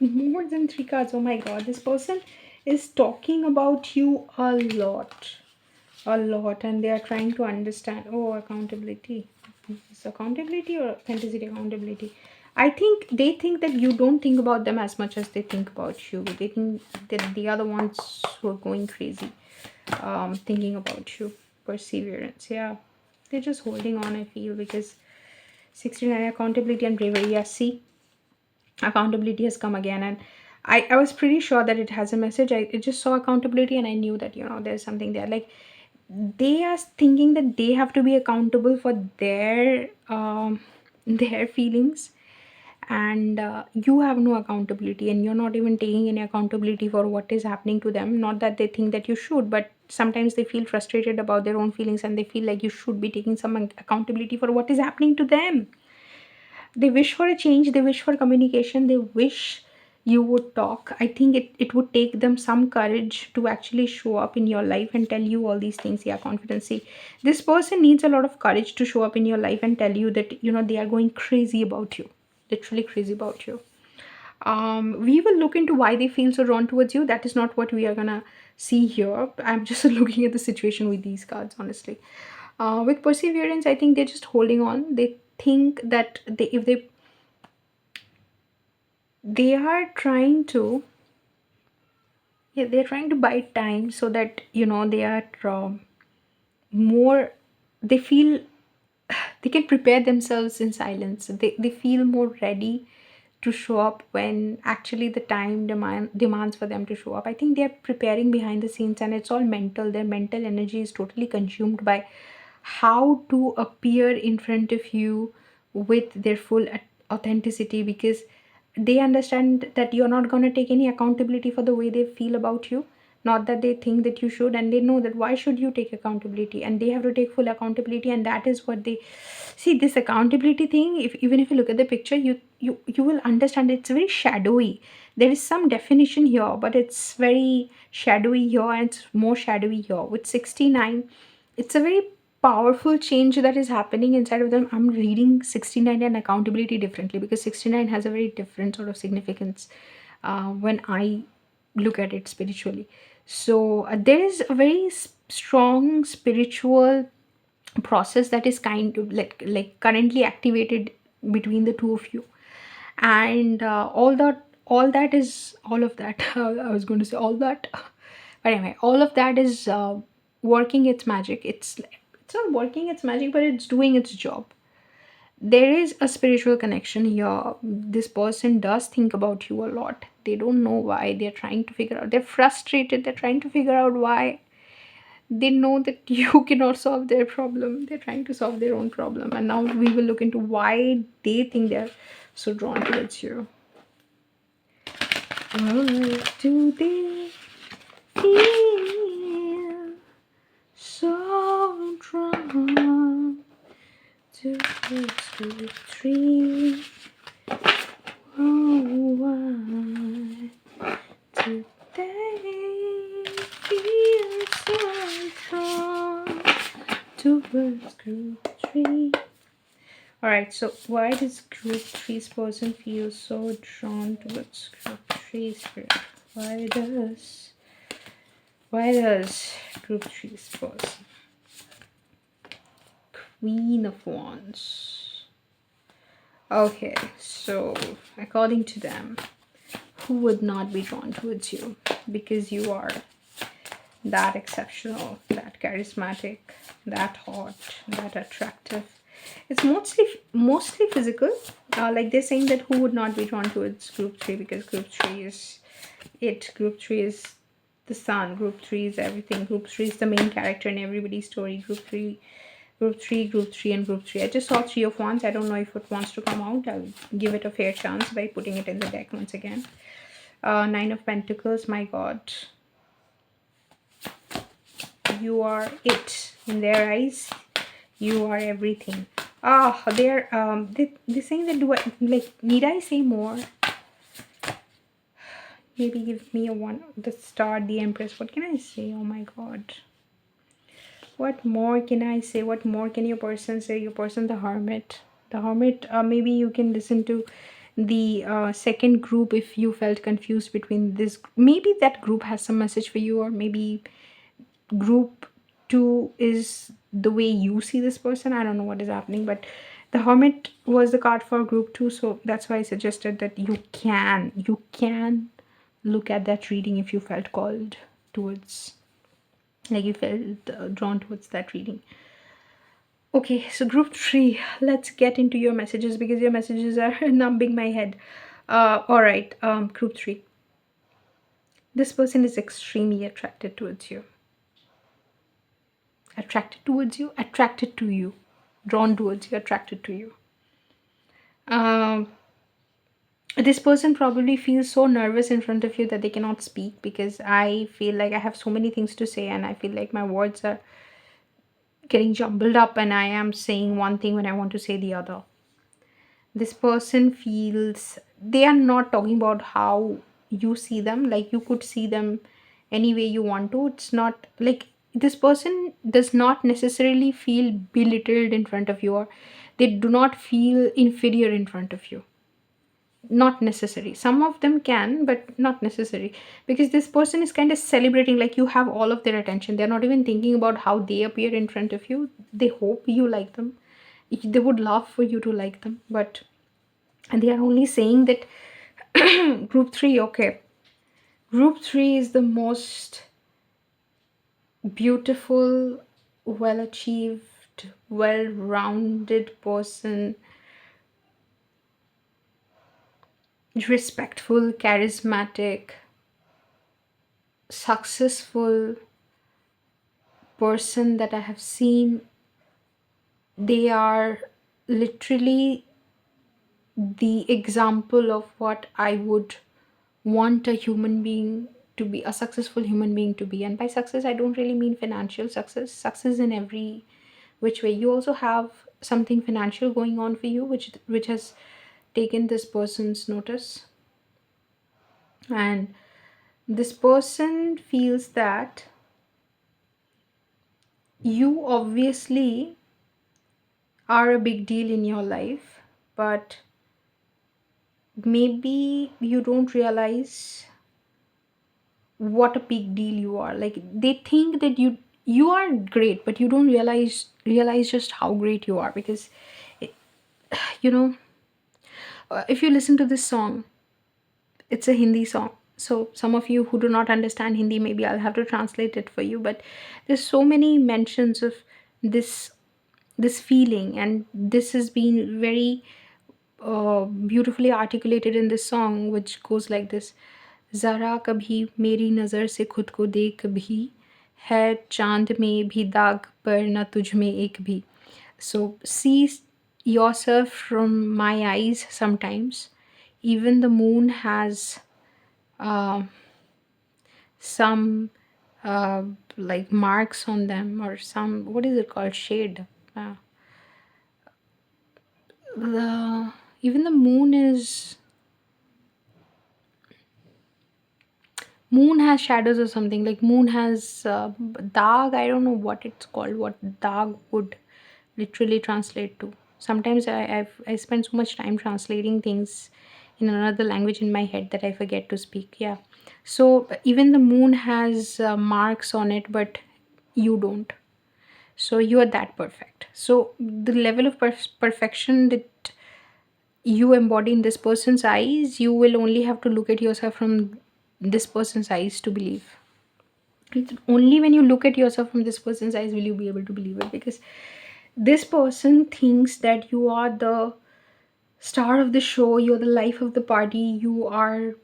More than 3 cards. Oh my god, this person is talking about you a lot. And they are trying to understand. Oh, accountability. Is accountability or authenticity? Accountability. I think they think that you don't think about them as much as they think about you. They think that they are the ones who are going crazy, thinking about you. Perseverance, yeah. They're just holding on, I feel, because 69 accountability and bravery. Yeah, see, accountability has come again, and I was pretty sure that it has a message. I just saw accountability, and I knew that there's something there. Like they are thinking that they have to be accountable for their feelings, and you have no accountability, and you're not even taking any accountability for what is happening to them. Not that they think that you should, but sometimes they feel frustrated about their own feelings, and they feel like you should be taking some accountability for what is happening to them. They wish for a change, they wish for communication, they wish you would talk. I think it would take them some courage to actually show up in your life and tell you all these things. Yeah, confidence. See, this person needs a lot of courage to show up in your life and tell you that they are going crazy about you, literally crazy about you. We will look into why they feel so drawn towards you. That is not what we are gonna see here. I'm just looking at the situation with these cards, honestly. With perseverance, I think they're just holding on. They think that they are trying to, yeah, they're trying to buy time so that they are more, they feel they can prepare themselves in silence. They feel more ready to show up when actually the time demands for them to show up. I think they're preparing behind the scenes, and it's all mental. Their mental energy is totally consumed by how to appear in front of you with their full authenticity, because they understand that you're not going to take any accountability for the way they feel about you. Not that they think that you should, and they know that why should you take accountability, and they have to take full accountability. And that is what they see, this accountability thing. If even if you look at the picture, you will understand it's very shadowy. There is some definition here, but it's very shadowy here, and it's more shadowy here with 69. It's a very powerful change that is happening inside of them. I'm reading 69 and accountability differently, because 69 has a very different sort of significance when I look at it spiritually. So there is a very strong spiritual process that is kind of like currently activated between the two of you. And all that is all of that I was going to say all that, but anyway, all of that is working its magic. It's not working its magic, but it's doing its job. There is a spiritual connection here. This person does think about you a lot. They don't know why. They're trying to figure out, they're frustrated, they're trying to figure out why. They know that you cannot solve their problem. They're trying to solve their own problem. And now we will look into why they think they're so drawn towards you. What do they feel so drawn to this good tree? Oh, why do they feel so drawn towards group 3? Alright, so why does group 3's person feel so drawn towards group 3 spirit? Why does group 3's person? Queen of Wands. Okay, so according to them, who would not be drawn towards you? Because you are that exceptional, that charismatic, that hot, that attractive. It's mostly physical. Like they're saying that who would not be drawn towards group 3, because group 3 is it. Group 3 is the sun. Group 3 is everything. Group 3 is the main character in everybody's story. Group 3, and group 3. I just saw 3 of Wands. I don't know if it wants to come out. I'll give it a fair chance by putting it in the deck once again. 9 of Pentacles. My God, you are it in their eyes. You are everything. They're saying that, do I, like, need I say more? Maybe give me a one, the Star, the Empress. What can I say? Oh my God, what more can I say? What more can your person say? Your person, the Hermit. The Hermit. Maybe you can listen to the second group if you felt confused between this. Maybe that group has some message for you, or maybe group 2 is the way you see this person. I don't know what is happening, but the Hermit was the card for group 2, so that's why I suggested that you can look at that reading if you felt called towards, like you felt drawn towards that reading. Okay, so group 3, let's get into your messages, because your messages are numbing my head. All right, group 3, this person is extremely attracted towards you. Attracted towards you, attracted to you, drawn towards you, attracted to you. This person probably feels so nervous in front of you that they cannot speak, because I feel like I have so many things to say, and I feel like my words are getting jumbled up, and I am saying one thing when I want to say the other. This person feels they are not talking about how you see them. Like, you could see them any way you want to. It's not like this person does not necessarily feel belittled in front of you, or they do not feel inferior in front of you. Not necessary. Some of them can, but not necessary, because this person is kind of celebrating, like you have all of their attention. They're not even thinking about how they appear in front of you. They hope you like them. They would love for you to like them, but and they are only saying that group 3. Okay, group 3 is the most beautiful, well achieved, well rounded person, respectful, charismatic, successful person that I have seen They are literally the example of what I would want a human being to be, a successful human being to be. And by success, I don't really mean financial success, success in every which way. You also have something financial going on for you, which has taken this person's notice. And this person feels that you obviously are a big deal in your life, but maybe you don't realize what a big deal you are. Like, they think that you are great, but you don't realize just how great you are. Because you know, if you listen to this song, it's a Hindi song. So some of you who do not understand Hindi, maybe I'll have to translate it for you. But there's so many mentions of this this feeling, and this has been very beautifully articulated in this song, which goes like this: जरा कभी मेरी नज़र से खुद को देख भी, है चांद में भी दाग पर न तुझ में एक भी. So see yourself from my eyes sometimes. Even the moon has uh, some like marks on them, or some, what is it called, shade. uh, the Even the moon has shadows or something. Like, moon has dag, I don't know what it's called, what dag would literally translate to. Sometimes I spend so much time translating things in another language in my head that I forget to speak. Yeah. So even the moon has marks on it, but you don't. So you are that perfect. So the level of perfection that you embody in this person's eyes, you will only have to look at yourself from this person's eyes to believe. It's only when you look at yourself from this person's eyes will you be able to believe it. Because this person thinks that you are the star of the show, you're the life of the party, you are,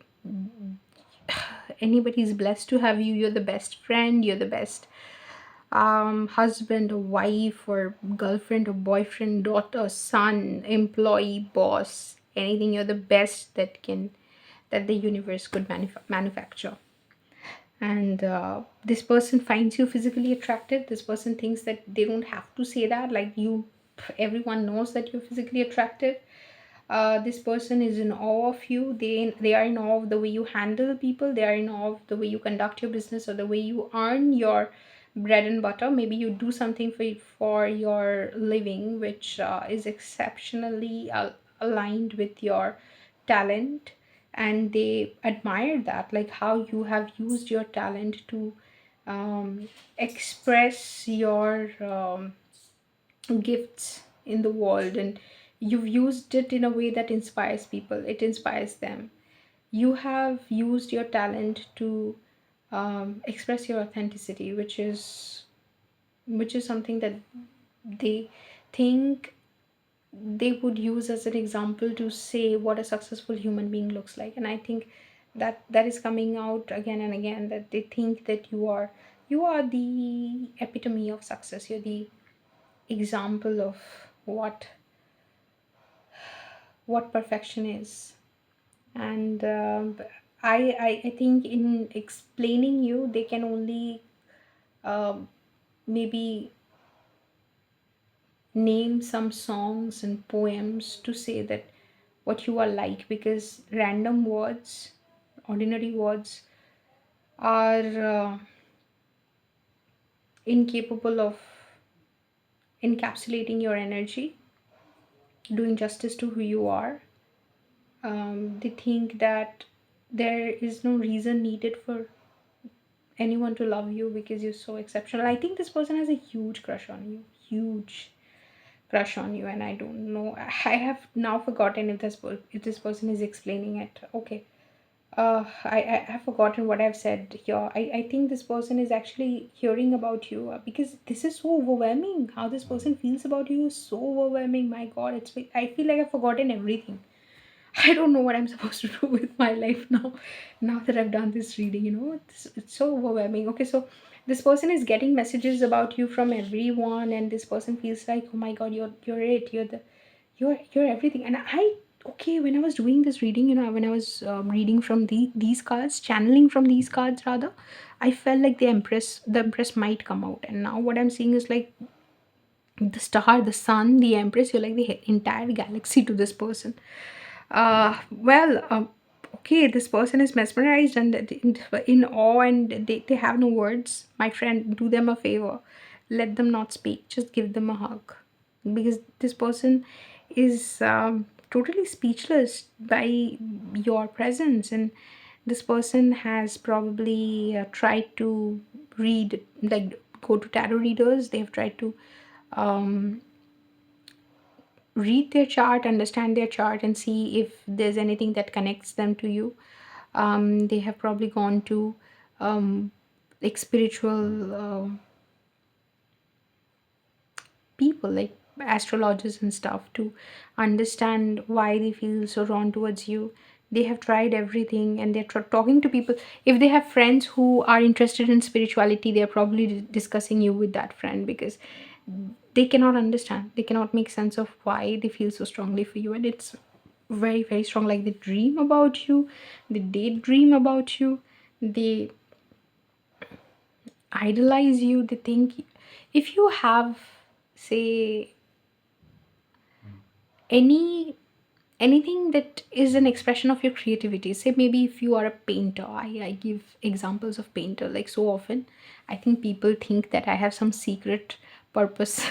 anybody's blessed to have you, you're the best friend, you're the best husband or wife or girlfriend or boyfriend, daughter, son, employee, boss, anything. You're the best that the universe could manufacture. And this person finds you physically attractive. This person thinks that they don't have to say that, like, you, everyone knows that you're physically attractive. This person is in awe of you. They are in awe of the way you handle people. They are in awe of the way you conduct your business, or the way you earn your bread and butter. Maybe you do something for your living which is exceptionally aligned with your talent, and they admire that, like how you have used your talent to express your gifts in the world, and you've used it in a way that inspires people, it inspires them. You have used your talent to express your authenticity, which is something that they think they would use as an example to say what a successful human being looks like. And I think that is coming out again and again, that they think that you are the epitome of success, you're the example of what perfection is. And I think in explaining you, they can only maybe name some songs and poems to say that what you are like. Because random words, ordinary words, are incapable of encapsulating your energy, doing justice to who you are. They think that there is no reason needed for anyone to love you because you're so exceptional. I think this person has a huge crush on you, huge crush on you, and I don't know. I have now forgotten if if this person is explaining it. Okay. I have forgotten what I've said here. I think this person is actually hearing about you, because this is so overwhelming. How this person feels about you is so overwhelming. My God, I feel like I've forgotten everything. I don't know what I'm supposed to do with my life now. Now that I've done this reading, it's so overwhelming. Okay, so this person is getting messages about you from everyone, and this person feels like, oh my god, you're it. You're everything. And okay, when I was doing this reading, when I was reading from these cards, channeling from these cards rather, I felt like the Empress might come out. And now what I'm seeing is like the star, the sun, the Empress. You're like the entire galaxy to this person. Well, okay, this person is mesmerized and in awe, and they have no words. My friend, do them a favor. Let them not speak. Just give them a hug. Because this person is totally speechless by your presence. And this person has probably tried to read, like, go to tarot readers. They've tried to um, read their chart, understand their chart, and see if there's anything that connects them to you. They have probably gone to like spiritual people, like astrologers and stuff, to understand why they feel so drawn towards you. They have tried everything, and they're talking to people. If they have friends who are interested in spirituality, they're probably discussing you with that friend, because they cannot understand, they cannot make sense of why they feel so strongly for you. And it's very, very strong. Like, they dream about you, they daydream about you, they idolize you, they think, if you have, say, any anything that is an expression of your creativity. Say maybe if you are a painter, I give examples of painter, like, so often I think people think that I have some secret purpose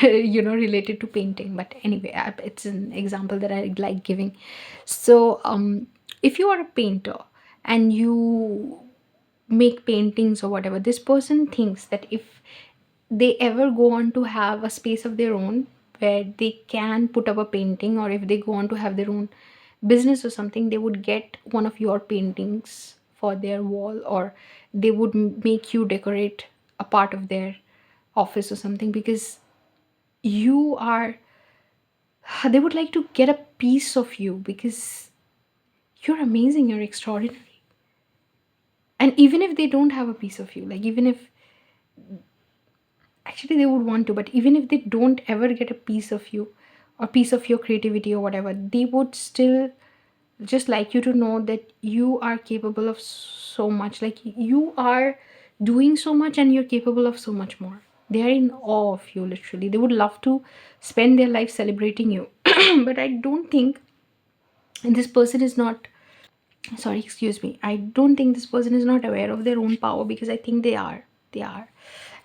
related to painting. But anyway, it's an example that I like giving. So if you are a painter and you make paintings or whatever, this person thinks that if they ever go on to have a space of their own where they can put up a painting, or if they go on to have their own business or something, they would get one of your paintings for their wall, or they would make you decorate a part of their office or something, because you are they would like to get a piece of you, because you're amazing, you're extraordinary. And even if they don't have a piece of you, like, even if actually they would want to, but even if they don't ever get a piece of you or piece of your creativity or whatever, they would still just like you to know that you are capable of so much. Like, you are doing so much and you're capable of so much more. They are in awe of you, literally. They would love to spend their life celebrating you. But I don't think, and this person is not, sorry, excuse me, I don't think this person is not aware of their own power, because I think they are.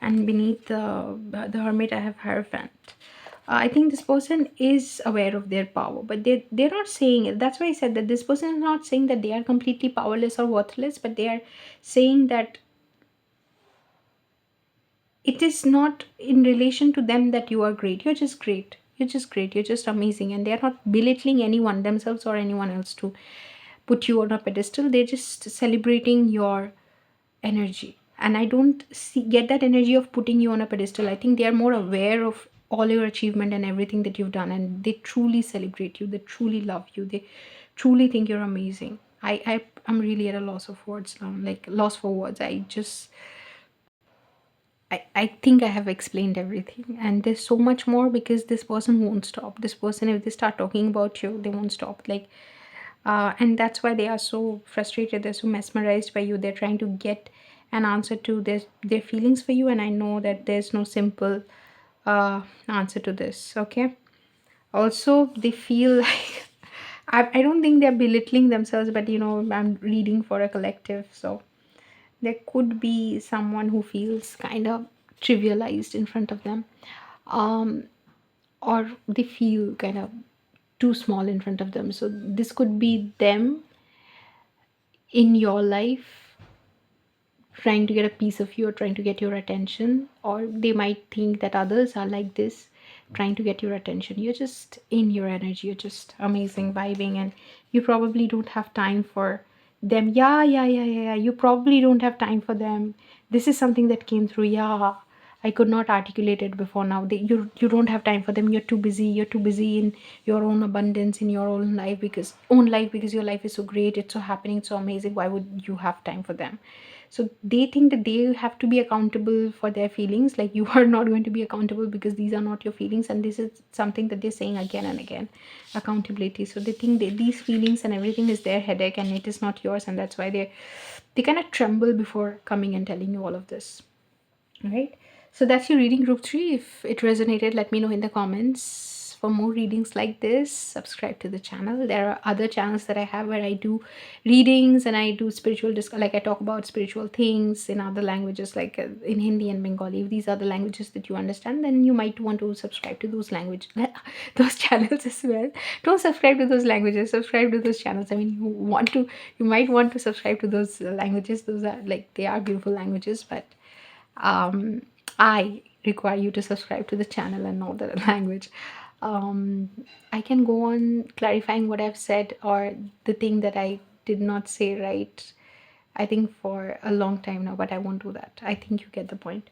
And beneath the hermit, I have Hierophant. I think this person is aware of their power, but they're not saying it. That's why I said that this person is not saying that they are completely powerless or worthless, but they are saying that it is not in relation to them that you are great. You're just great. You're just great. You're just amazing. And they're not belittling anyone, themselves or anyone else, to put you on a pedestal. They're just celebrating your energy. And I don't get that energy of putting you on a pedestal. I think they are more aware of all your achievement and everything that you've done, and they truly celebrate you. They truly love you. They truly think you're amazing. I'm really at a loss of words now, like, loss for words. I think I have explained everything, and there's so much more, because this person won't stop. This person, if they start talking about you, they won't stop. Like, and that's why they are so frustrated. They're so mesmerized by you. They're trying to get an answer to their feelings for you, and I know that there's no simple answer to this. Okay. Also, they feel like I don't think they're belittling themselves, but I'm reading for a collective, so there could be someone who feels kind of trivialized in front of them, um, or they feel kind of too small in front of them. So this could be them in your life trying to get a piece of you, or trying to get your attention, or they might think that others are like this, trying to get your attention. You're just in your energy, you're just amazing, vibing, and you probably don't have time for them. Yeah, yeah, yeah, yeah, yeah. You probably don't have time for them. This is something that came through. Yeah, I could not articulate it before. Now you don't have time for them. You're too busy. You're too busy in your own abundance, in your own life, because your life is so great, it's so happening, so amazing. Why would you have time for them? So they think that they have to be accountable for their feelings. Like, you are not going to be accountable, because these are not your feelings, and this is something that they're saying again and again. Accountability. So they think that these feelings and everything is their headache and it is not yours, and that's why they kind of tremble before coming and telling you all of this. Right. So that's your reading, group 3. If it resonated, let me know in the comments. For more readings like this, subscribe to the channel. There are other channels that I have where I do readings and I do spiritual like I talk about spiritual things in other languages, like in Hindi and Bengali. If these are the languages that you understand, then you might want to subscribe to those those channels as well. Don't subscribe to those languages, subscribe to those channels. I mean, you might want to subscribe to those languages. Those are, like, they are beautiful languages, but um, I require you to subscribe to the channel and know the language. um, I can go on clarifying what I've said or the thing that I did not say right, I think, for a long time now, but I won't do that. I think you get the point.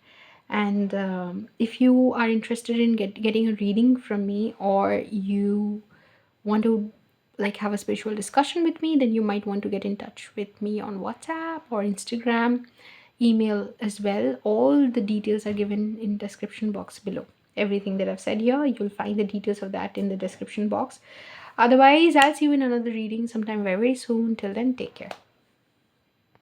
And if you are interested in getting a reading from me, or you want to, like, have a spiritual discussion with me, then you might want to get in touch with me on WhatsApp or Instagram, email as well. All the details are given in description box below. Everything that I've said here, you'll find the details of that in the description box. Otherwise, I'll see you in another reading sometime very, very soon. Till then, take care.